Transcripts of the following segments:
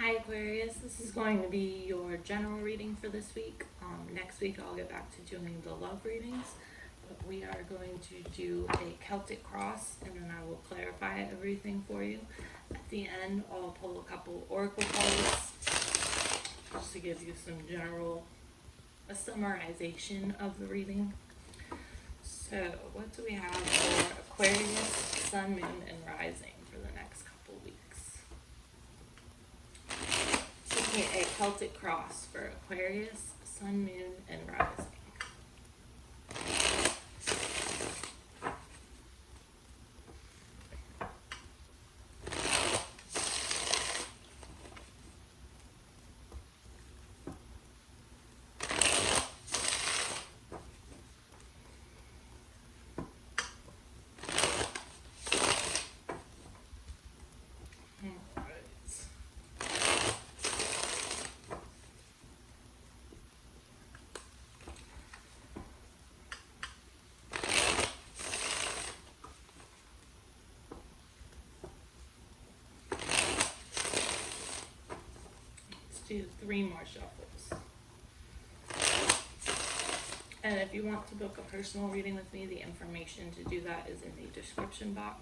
Hi Aquarius, this is going to be your general reading for this week. Next week I'll get back to doing the love readings, but we are going to do a Celtic Cross and then I will clarify everything for you. At the end I'll pull a couple oracle cards just to give you a summarization of the reading. So what do we have for Aquarius, Sun, Moon, and Rising for the next couple weeks? A Celtic Cross for Aquarius, Sun, Moon, and Rising. Do 3 more shuffles. And if you want to book a personal reading with me, the information to do that is in the description box.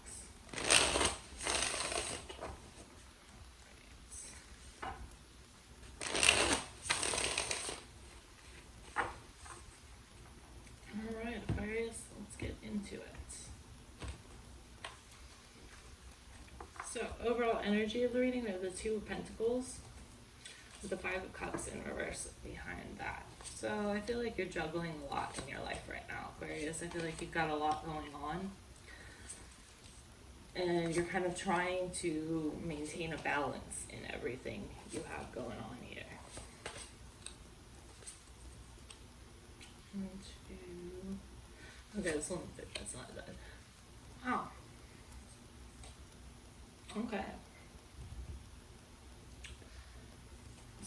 Alright, Aquarius, let's get into it. So, overall energy of the reading, we have the 2 of Pentacles, with the 5 of Cups in reverse behind that. So I feel like you're juggling a lot in your life right now, Aquarius. I feel like you've got a lot going on. And you're kind of trying to maintain a balance in everything you have going on here. 1, 2. Okay, this one, that's not bad. Oh. Okay.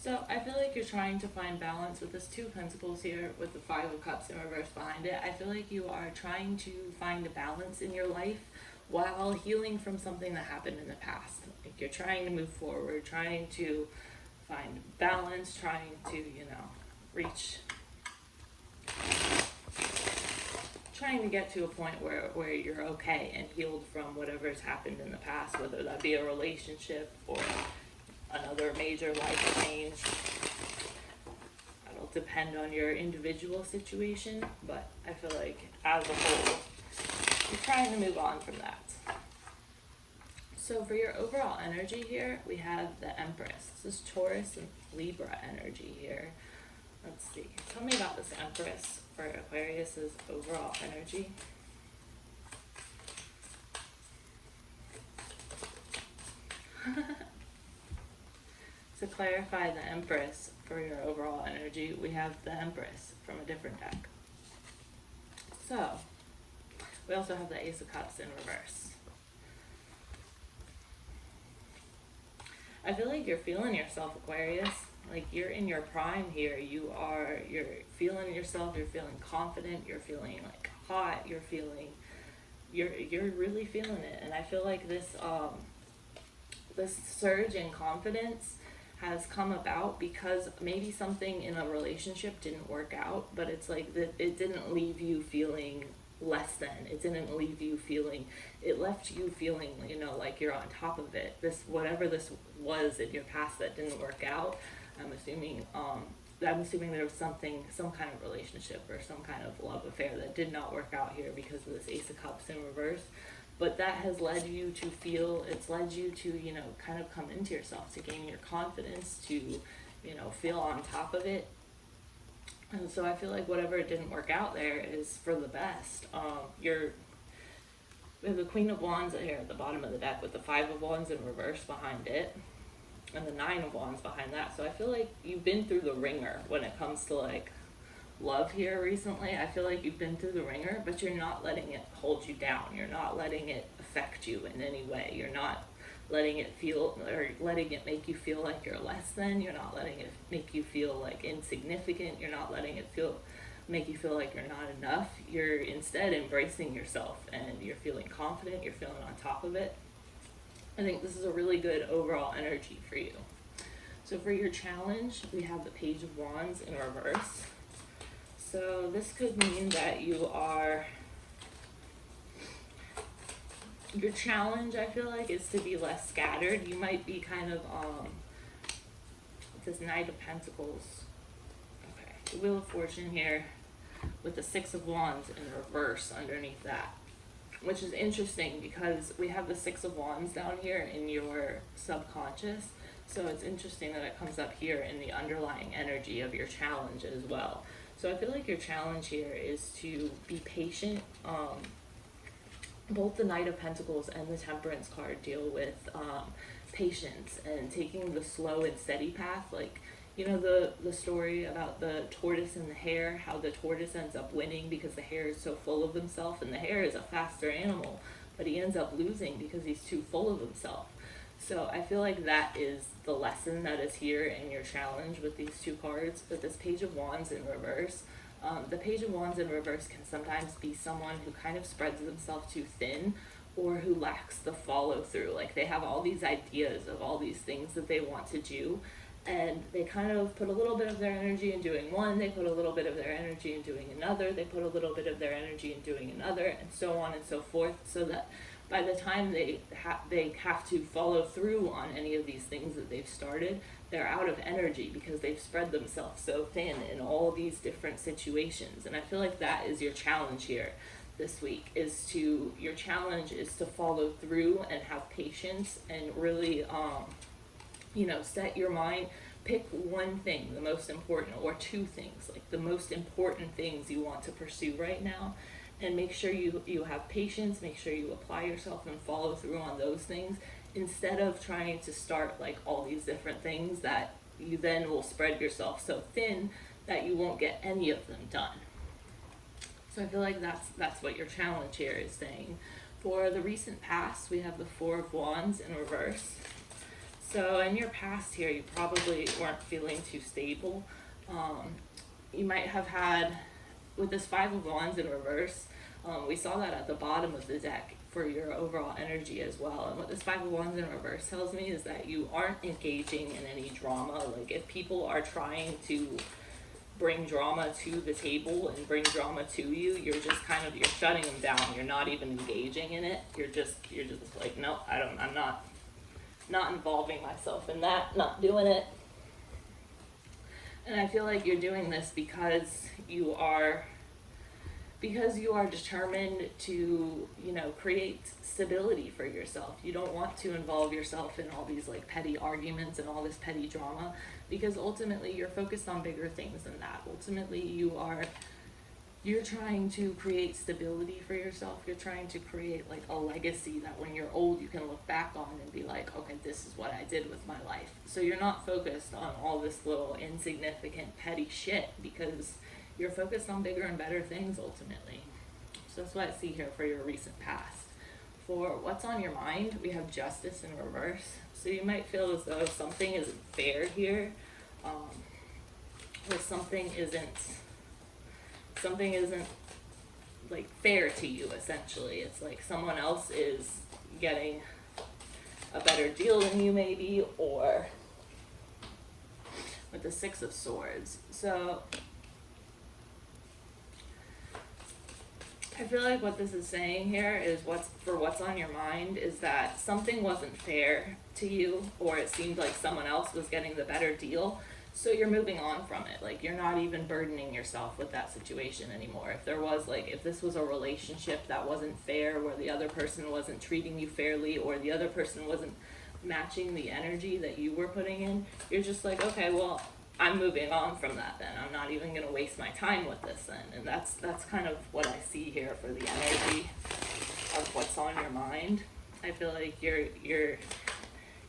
So I feel like you're trying to find balance with this 2 of Pentacles here with the 5 of Cups in reverse behind it. I feel like you are trying to find a balance in your life while healing from something that happened in the past. Like you're trying to move forward, trying to find balance, trying to, trying to get to a point where you're okay and healed from whatever's happened in the past, whether that be a relationship or another major life change. That'll depend on your individual situation, but I feel like as a whole, you're trying to move on from that. So for your overall energy here, we have the Empress. This is Taurus and Libra energy here. Let's see. Tell me about this Empress for Aquarius's overall energy. To clarify the Empress for your overall energy, we have the Empress from a different deck. So, we also have the Ace of Cups in reverse. I feel like you're feeling yourself, Aquarius. Like you're in your prime here. You're feeling yourself, you're feeling confident, you're feeling like hot, you're really feeling it. And I feel like this surge in confidence has come about because maybe something in a relationship didn't work out, but it's like that it didn't leave you feeling less than. It didn't leave you feeling, it left you feeling, like you're on top of it. Whatever this was in your past that didn't work out, I'm assuming there was some kind of relationship or some kind of love affair that did not work out here because of this Ace of Cups in reverse. But that has led you to kind of come into yourself, to gain your confidence, to, feel on top of it. And so I feel like whatever didn't work out there is for the best. We have the Queen of Wands here at the bottom of the deck with the 5 of Wands in reverse behind it, and the 9 of Wands behind that. So I feel like you've been through the ringer when it comes to like love here recently. I feel like you've been through the ringer, but you're not letting it hold you down. You're not letting it affect you in any way. You're not letting it make you feel like you're less than. You're not letting it make you feel like insignificant. You're not letting it make you feel like you're not enough. You're instead embracing yourself and you're feeling confident. You're feeling on top of it. I think this is a really good overall energy for you. So for your challenge, we have the Page of Wands in reverse. So this could mean that your challenge, I feel like, is to be less scattered. You might be kind of, this Knight of Pentacles. Okay, the Wheel of Fortune here with the Six of Wands in reverse underneath that. Which is interesting because we have the Six of Wands down here in your subconscious. So it's interesting that it comes up here in the underlying energy of your challenge as well. So I feel like your challenge here is to be patient. Both the Knight of Pentacles and the Temperance card deal with patience and taking the slow and steady path. Like, you know, the story about the tortoise and the hare, how the tortoise ends up winning because the hare is so full of himself, and the hare is a faster animal, but he ends up losing because he's too full of himself. So I feel like that is the lesson that is here in your challenge with these two cards. But this Page of Wands in reverse, the Page of Wands in reverse can sometimes be someone who kind of spreads themselves too thin, or who lacks the follow through. Like, they have all these ideas of all these things that they want to do, and they kind of put a little bit of their energy in doing one, they put a little bit of their energy in doing another, they put a little bit of their energy in doing another, and so on and so forth, so that by the time they have to follow through on any of these things that they've started, they're out of energy because they've spread themselves so thin in all these different situations. And I feel like that is your challenge here this week, your challenge is to follow through and have patience and really, set your mind, pick one thing, the most important, or two things, like the most important things you want to pursue right now, and make sure you have patience, make sure you apply yourself and follow through on those things, instead of trying to start like all these different things that you then will spread yourself so thin that you won't get any of them done. So I feel like that's what your challenge here is saying. For the recent past, we have the Four of Wands in reverse. So in your past here, you probably weren't feeling too stable. You might have had, with this Five of Wands in reverse, we saw that at the bottom of the deck for your overall energy as well. And what this Five of Wands in reverse tells me is that you aren't engaging in any drama. Like, if people are trying to bring drama to the table and bring drama to you, you're shutting them down. You're not even engaging in it. You're just like, no, I'm not involving myself in that, not doing it. And I feel like you're doing this because you are determined to, create stability for yourself. You don't want to involve yourself in all these like petty arguments and all this petty drama, because ultimately you're focused on bigger things than that. Ultimately you're trying to create stability for yourself. You're trying to create like a legacy that when you're old, you can look back on and be like, okay, this is what I did with my life. So you're not focused on all this little insignificant petty shit, because you're focused on bigger and better things ultimately. So that's what I see here for your recent past. For what's on your mind, we have Justice in reverse. So you might feel as though something isn't fair here, or something isn't like fair to you, essentially. It's like someone else is getting a better deal than you, maybe, or with the Six of Swords. So I feel like what this is saying here is what's on your mind is that something wasn't fair to you, or it seemed like someone else was getting the better deal. So you're moving on from it. Like, you're not even burdening yourself with that situation anymore. If this was a relationship that wasn't fair, where the other person wasn't treating you fairly, or the other person wasn't matching the energy that you were putting in, you're just like, okay, well, I'm moving on from that then. I'm not even going to waste my time with this then. And that's kind of what I see here for the energy of what's on your mind. I feel like you're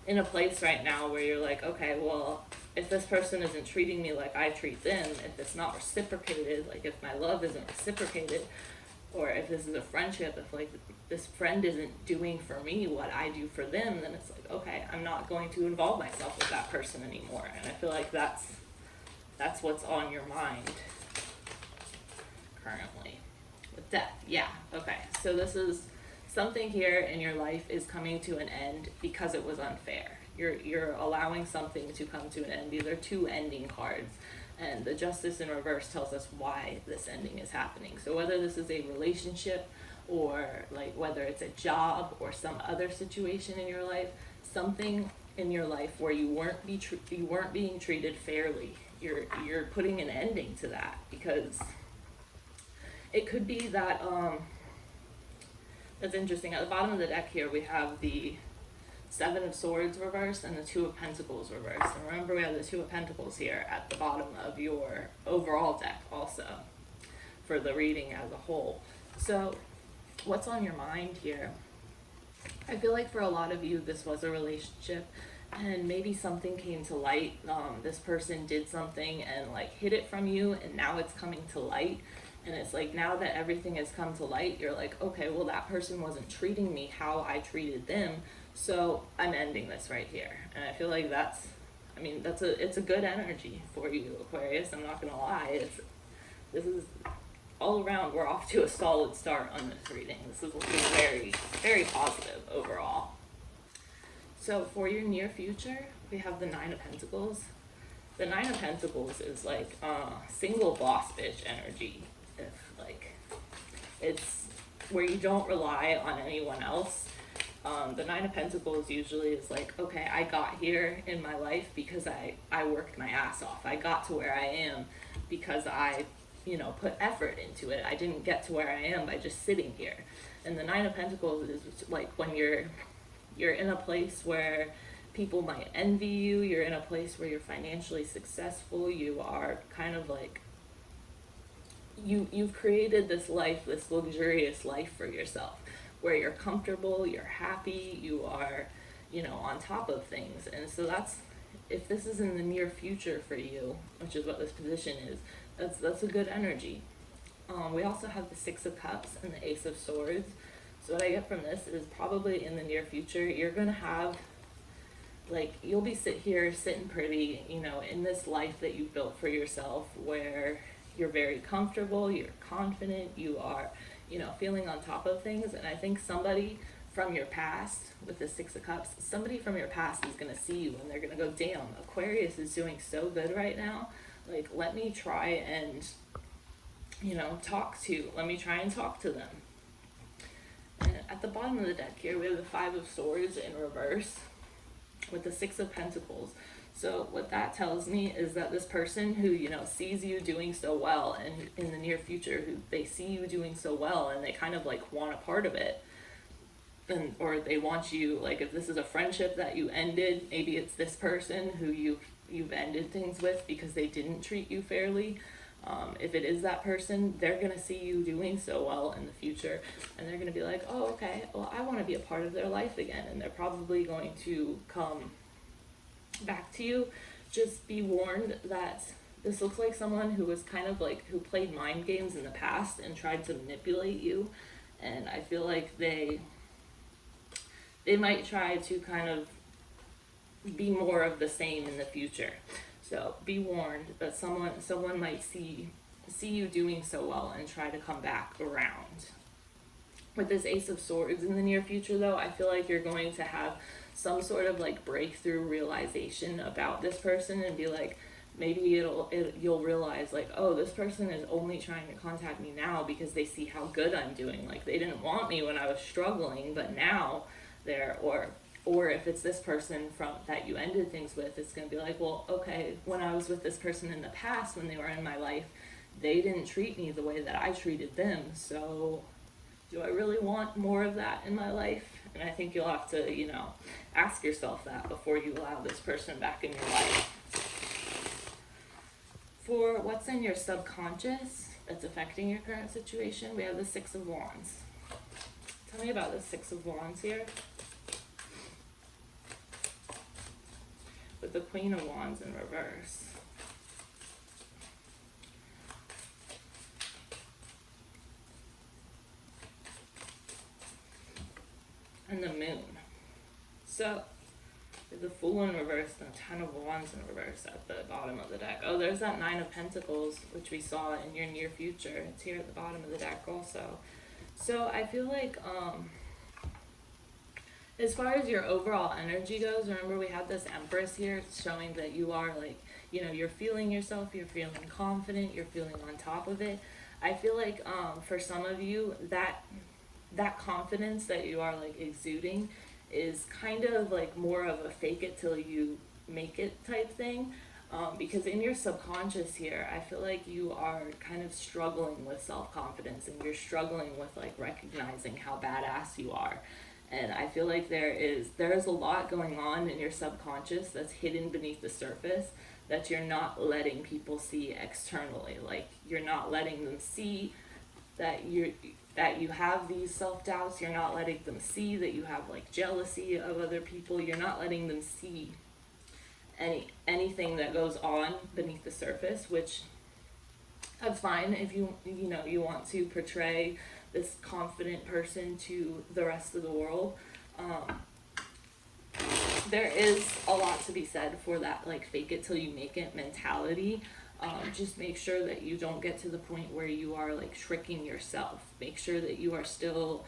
in a place right now where you're like, okay, well, if this person isn't treating me like I treat them, if it's not reciprocated, like if my love isn't reciprocated, or if this is a friendship, if like this friend isn't doing for me what I do for them, then it's like, okay, I'm not going to involve myself with that person anymore. And I feel like that's what's on your mind currently. With Death, yeah, okay. So this is something here in your life is coming to an end because it was unfair. You're allowing something to come to an end. These are two ending cards. And the Justice in reverse tells us why this ending is happening. So whether this is a relationship, or like whether it's a job or some other situation in your life, something in your life where you weren't being treated fairly, you're putting an ending to that, because it could be that that's interesting. At the bottom of the deck here, we have the Seven of Swords reversed and the Two of Pentacles reversed. And remember, we have the Two of Pentacles here at the bottom of your overall deck also for the reading as a whole. So what's on your mind here? I feel like for a lot of you, this was a relationship, and maybe something came to light. This person did something and like hid it from you, and now it's coming to light. And it's like, now that everything has come to light, you're like, okay, well, that person wasn't treating me how I treated them, so I'm ending this right here. And I feel like it's a good energy for you, Aquarius. I'm not gonna lie. This is all around, we're off to a solid start on this reading. This is looking very, very positive overall. So for your near future, we have the Nine of Pentacles. The Nine of Pentacles is like single boss bitch energy. It's where you don't rely on anyone else. The Nine of Pentacles usually is like, okay, I got here in my life because I worked my ass off. I got to where I am because I put effort into it. I didn't get to where I am by just sitting here. And the Nine of Pentacles is like when you're in a place where people might envy you, you're in a place where you're financially successful, you are kind of like, you've created this life, this luxurious life for yourself, where you're comfortable, you're happy, you are, on top of things. And so if this is in the near future for you, which is what this position is, that's a good energy. We also have the Six of Cups and the Ace of Swords. So what I get from this is probably in the near future, you're going to have, like, you'll be sitting pretty, in this life that you've built for yourself, where you're very comfortable, you're confident, you are, feeling on top of things. And I think somebody from your past, with the Six of Cups, somebody from your past is going to see you and they're going to go, damn, Aquarius is doing so good right now. Like, let me try and, let me try and talk to them. And at the bottom of the deck here, we have the Five of Swords in reverse with the Six of Pentacles. So what that tells me is that this person who, sees you doing so well, and in the near future, who they see you doing so well and they kind of like want a part of it, or they want you, like, if this is a friendship that you ended, maybe it's this person who you've ended things with because they didn't treat you fairly. If it is that person, they're going to see you doing so well in the future, and they're going to be like, oh, okay, well, I want to be a part of their life again. And they're probably going to come back to you. Just be warned that this looks like someone who was kind of like, who played mind games in the past and tried to manipulate you. And I feel like they might try to kind of be more of the same in the future. So be warned that someone might see you doing so well and try to come back around. With this Ace of Swords in the near future, though, I feel like you're going to have some sort of like breakthrough realization about this person, and be like, maybe you'll realize like, oh, this person is only trying to contact me now because they see how good I'm doing. Like, they didn't want me when I was struggling, but now they're, or if it's this person that you ended things with, it's going to be like, well, okay, when I was with this person in the past, when they were in my life, they didn't treat me the way that I treated them. So do I really want more of that in my life? And I think you'll have to, ask yourself that before you allow this person back in your life. For what's in your subconscious that's affecting your current situation, we have the Six of Wands. Tell me about the Six of Wands here. With the Queen of Wands in reverse. And the Moon. So, the Fool in reverse and the Ten of Wands in reverse at the bottom of the deck. Oh, there's that Nine of Pentacles, which we saw in your near future. It's here at the bottom of the deck also. So I feel like As far as your overall energy goes, remember we have this Empress here showing that you are like, you know, you're feeling yourself, you're feeling confident, you're feeling on top of it. I feel like for some of you, that confidence that you are like exuding is kind of like more of a fake it till you make it type thing. Because in your subconscious here, I feel like you are kind of struggling with self-confidence, and you're struggling with like recognizing how badass you are. And I feel like there is a lot going on in your subconscious that's hidden beneath the surface that you're not letting people see externally. Like, you're not letting them see that you have these self-doubts. You're not letting them see that you have like jealousy of other people. You're not letting them see anything that goes on beneath the surface, which that's fine if you want to portray this confident person to the rest of the world. There is a lot to be said for that like fake it till you make it mentality. Just make sure that you don't get to the point where you are like tricking yourself. Make sure that you are still,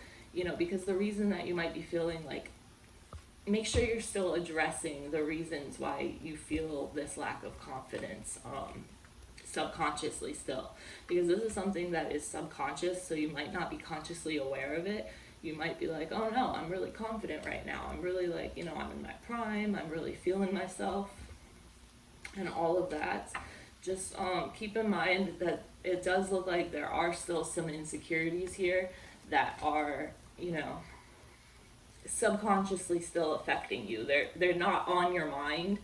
because the reason that you might be feeling like, make sure you're still addressing the reasons why you feel this lack of confidence, subconsciously still, because this is something that is subconscious, so you might not be consciously aware of it. You might be like, oh no, I'm really confident right now. I'm really like, I'm in my prime. I'm really feeling myself and all of that. Just keep in mind that it does look like there are still some insecurities here that are, subconsciously still affecting you. They're not on your mind,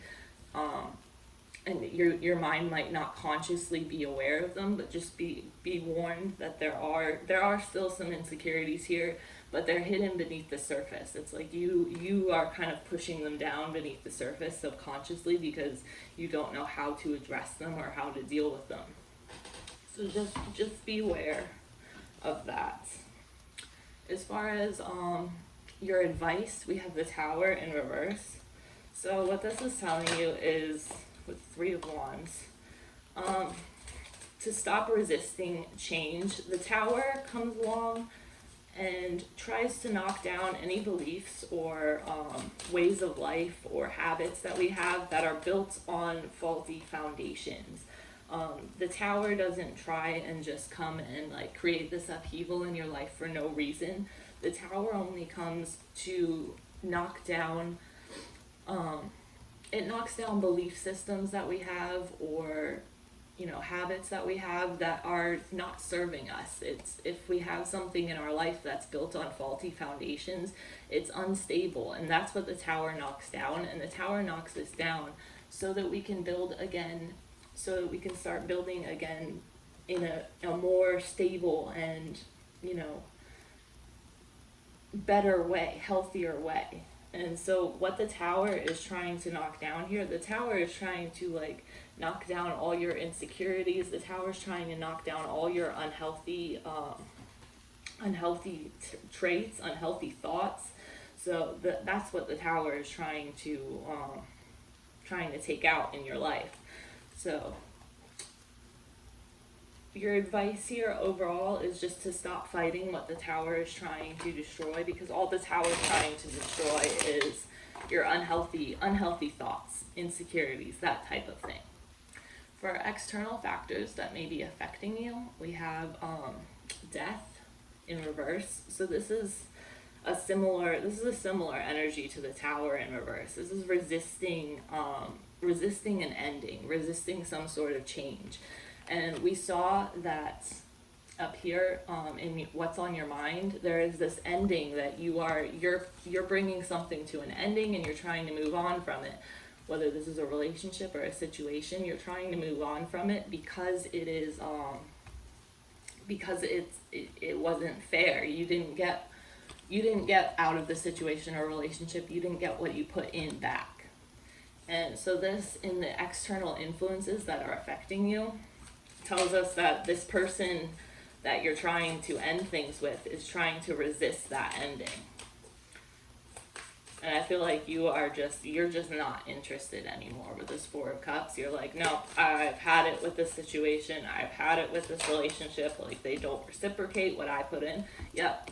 and your mind might not consciously be aware of them, but just be warned that there are still some insecurities here, but they're hidden beneath the surface. It's like you are kind of pushing them down beneath the surface subconsciously because you don't know how to address them or how to deal with them. So just be aware of that. As far as your advice, we have the Tower in reverse. So what this is telling you is, with Three of Wands, to stop resisting change. The Tower comes along and tries to knock down any beliefs or ways of life or habits that we have that are built on faulty foundations. The Tower doesn't try and just come and like create this upheaval in your life for no reason. The Tower only comes to knock down, it knocks down belief systems that we have, or habits that we have that are not serving us. It's, if we have something in our life that's built on faulty foundations, it's unstable, and that's what the Tower knocks down. And the Tower knocks this down so that we can build again, so that we can start building again in a more stable and better way, healthier way. And so what the Tower is trying to knock down here, the Tower is trying to like knock down all your insecurities. The Tower is trying to knock down all your unhealthy traits, unhealthy thoughts. So that's what the Tower is trying to take out in your life. So your advice here overall is just to stop fighting what the Tower is trying to destroy, because all the Tower is trying to destroy is your unhealthy thoughts, insecurities, that type of thing. For external factors that may be affecting you, we have death in reverse. So this is a similar energy to the Tower in reverse. This is resisting an ending, resisting some sort of change. And we saw that up here in what's on your mind, there is this ending that you're bringing something to an ending, and you're trying to move on from it. Whether this is a relationship or a situation, you're trying to move on from it because it is because it wasn't fair. You didn't get out of the situation or relationship. You didn't get what you put in back. And so this, in the external influences that are affecting you, tells us that this person that you're trying to end things with is trying to resist that ending. And I feel like you're just not interested anymore with this Four of Cups. You're like, no, I've had it with this situation. I've had it with this relationship. Like, they don't reciprocate what I put in. Yep,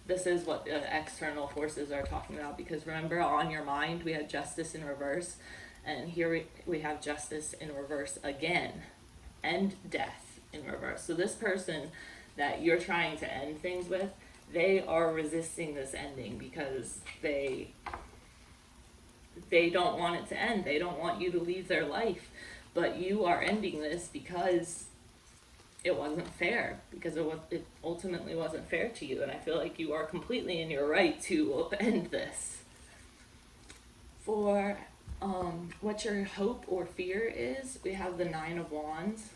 this is what the external forces are talking about. Because remember, on your mind, we had justice in reverse. And here we have justice in reverse again. And death in reverse. So this person that you're trying to end things with, they are resisting this ending because they don't want it to end. They don't want you to leave their life. But you are ending this because it wasn't fair. Because it ultimately wasn't fair to you. And I feel like you are completely in your right to end this. For what your hope or fear is, we have the Nine of Wands.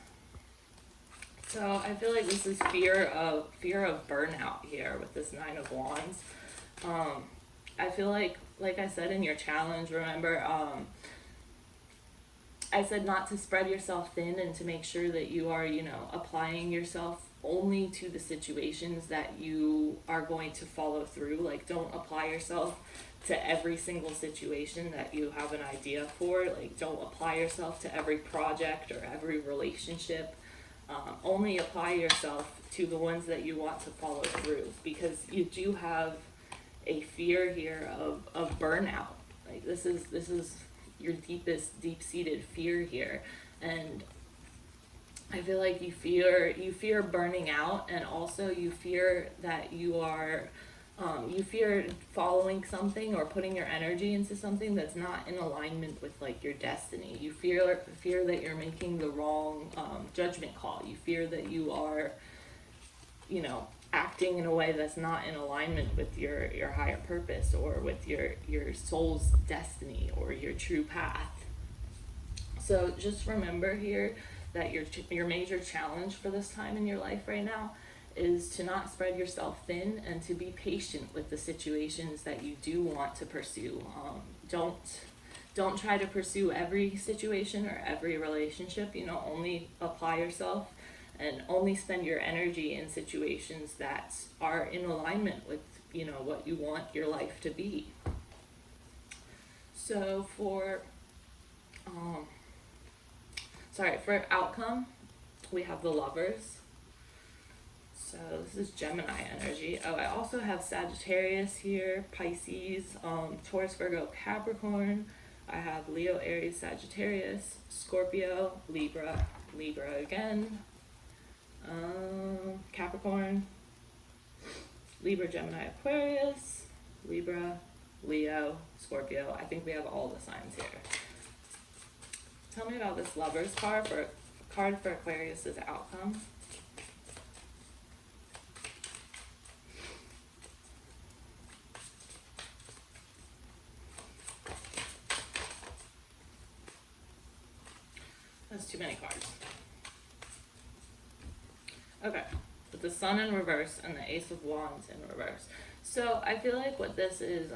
So I feel like this is fear of burnout here with this Nine of Wands. I feel like I said in your challenge, remember, I said not to spread yourself thin and to make sure that you are, applying yourself only to the situations that you are going to follow through. Like, don't apply yourself to every single situation that you have an idea for. Like, don't apply yourself to every project or every relationship. Only apply yourself to the ones that you want to follow through, because you do have a fear here of burnout. Like, this is your deep-seated fear here, and I feel like you fear burning out, and also you fear that you fear following something or putting your energy into something that's not in alignment with like your destiny. You fear that you're making the wrong judgment call. You fear that you are, acting in a way that's not in alignment with your higher purpose or with your soul's destiny or your true path. So just remember here that your major challenge for this time in your life right now is to not spread yourself thin and to be patient with the situations that you do want to pursue. Don't try to pursue every situation or every relationship. Only apply yourself and only spend your energy in situations that are in alignment with what you want your life to be. So for outcome, we have the Lovers. So this is Gemini energy. Oh, I also have Sagittarius here, Pisces, Taurus, Virgo, Capricorn. I have Leo, Aries, Sagittarius, Scorpio, Libra again, Capricorn, Libra, Gemini, Aquarius, Libra, Leo, Scorpio. I think we have all the signs here. Tell me about this Lovers card for Aquarius's outcome. That's too many cards. Okay, with the Sun in reverse and the Ace of Wands in reverse. So I feel like what this is,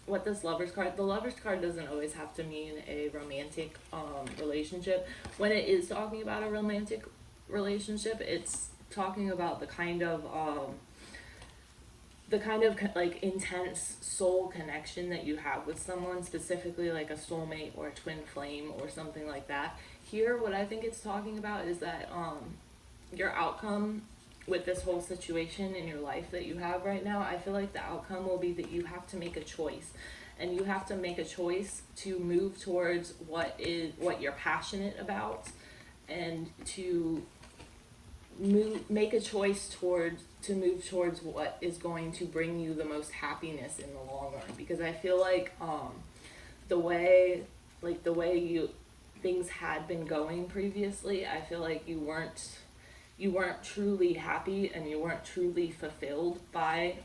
what this Lovers card, the Lovers card doesn't always have to mean a romantic relationship. When it is talking about a romantic relationship, it's talking about the kind of like intense soul connection that you have with someone, specifically like a soulmate or a twin flame or something like that. Here, what I think it's talking about is that your outcome with this whole situation in your life that you have right now, I feel like the outcome will be that you have to make a choice. And you have to make a choice to move towards what you're passionate about, and to make a choice to move towards what is going to bring you the most happiness in the long run. Because I feel like the way things had been going previously, I feel like you weren't truly happy and you weren't truly fulfilled by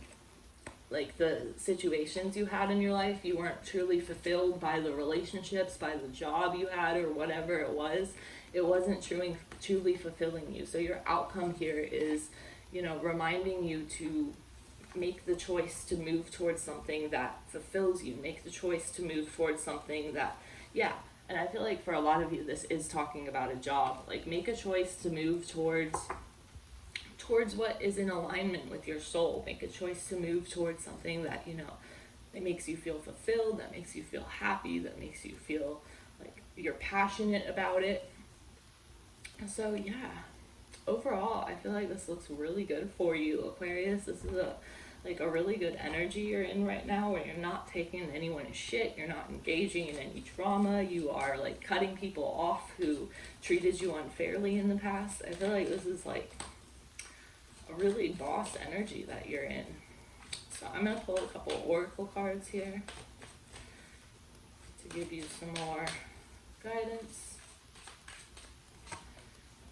like the situations you had in your life. You weren't truly fulfilled by the relationships, by the job you had, or whatever it was. It wasn't truly fulfilling you. So your outcome here is, reminding you to make the choice to move towards something that fulfills you. Make the choice to move towards something that, and I feel like for a lot of you, this is talking about a job. Like, make a choice to move towards what is in alignment with your soul. Make a choice to move towards something that, that makes you feel fulfilled, that makes you feel happy, that makes you feel like you're passionate about it. So yeah, overall, I feel like this looks really good for you, Aquarius. This is a really good energy you're in right now, where you're not taking anyone's shit, you're not engaging in any drama, you are like cutting people off who treated you unfairly in the past. I feel like this is like a really boss energy that you're in. So I'm gonna pull a couple oracle cards here to give you some more guidance.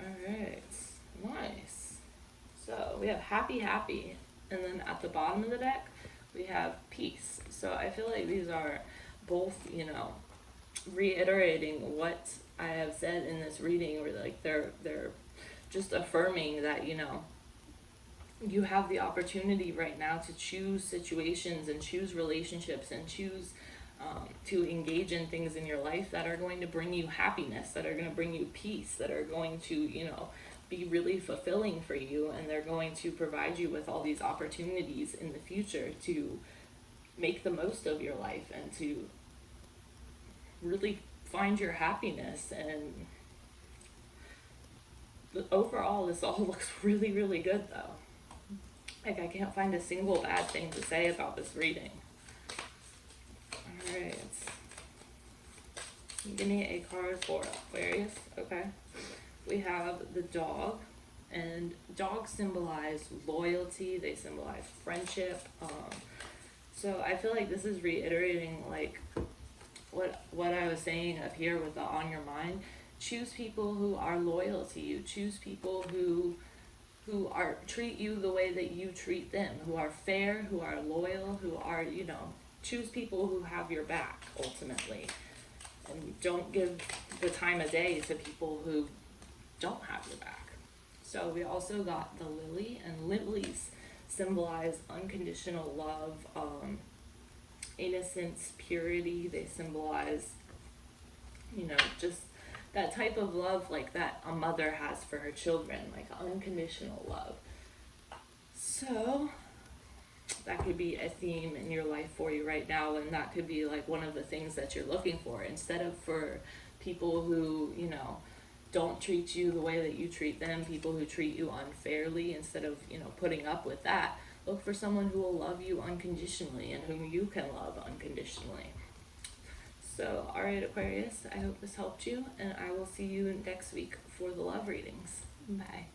Alright, nice. So we have happy, happy, and then at the bottom of the deck we have peace. So I feel like these are both, you know, reiterating what I have said in this reading, or like they're just affirming that, you know, you have the opportunity right now to choose situations and choose relationships and choose to engage in things in your life that are going to bring you happiness, that are going to bring you peace, that are going to, you know, be really fulfilling for you, and they're going to provide you with all these opportunities in the future to make the most of your life and to really find your happiness. And overall, this all looks really, really good though. Like, I can't find a single bad thing to say about this reading. Alright. Give me a card for Aquarius. Okay. We have the dog. And dogs symbolize loyalty. They symbolize friendship. So I feel like this is reiterating like what I was saying up here with the on your mind. Choose people who are loyal to you. Choose people who are treat you the way that you treat them, who are fair, who are loyal, who are, you know, choose people who have your back ultimately. And don't give the time of day to people who don't have your back. So we also got the lily, and lilies symbolize unconditional love, innocence, purity. They symbolize, you know, just that type of love like that a mother has for her children, like unconditional love. So that could be a theme in your life for you right now, and that could be like one of the things that you're looking for. Instead of for people who, you know, don't treat you the way that you treat them, people who treat you unfairly, instead of, you know, putting up with that, look for someone who will love you unconditionally and whom you can love unconditionally. So, alright Aquarius, I hope this helped you, and I will see you next week for the love readings. Bye.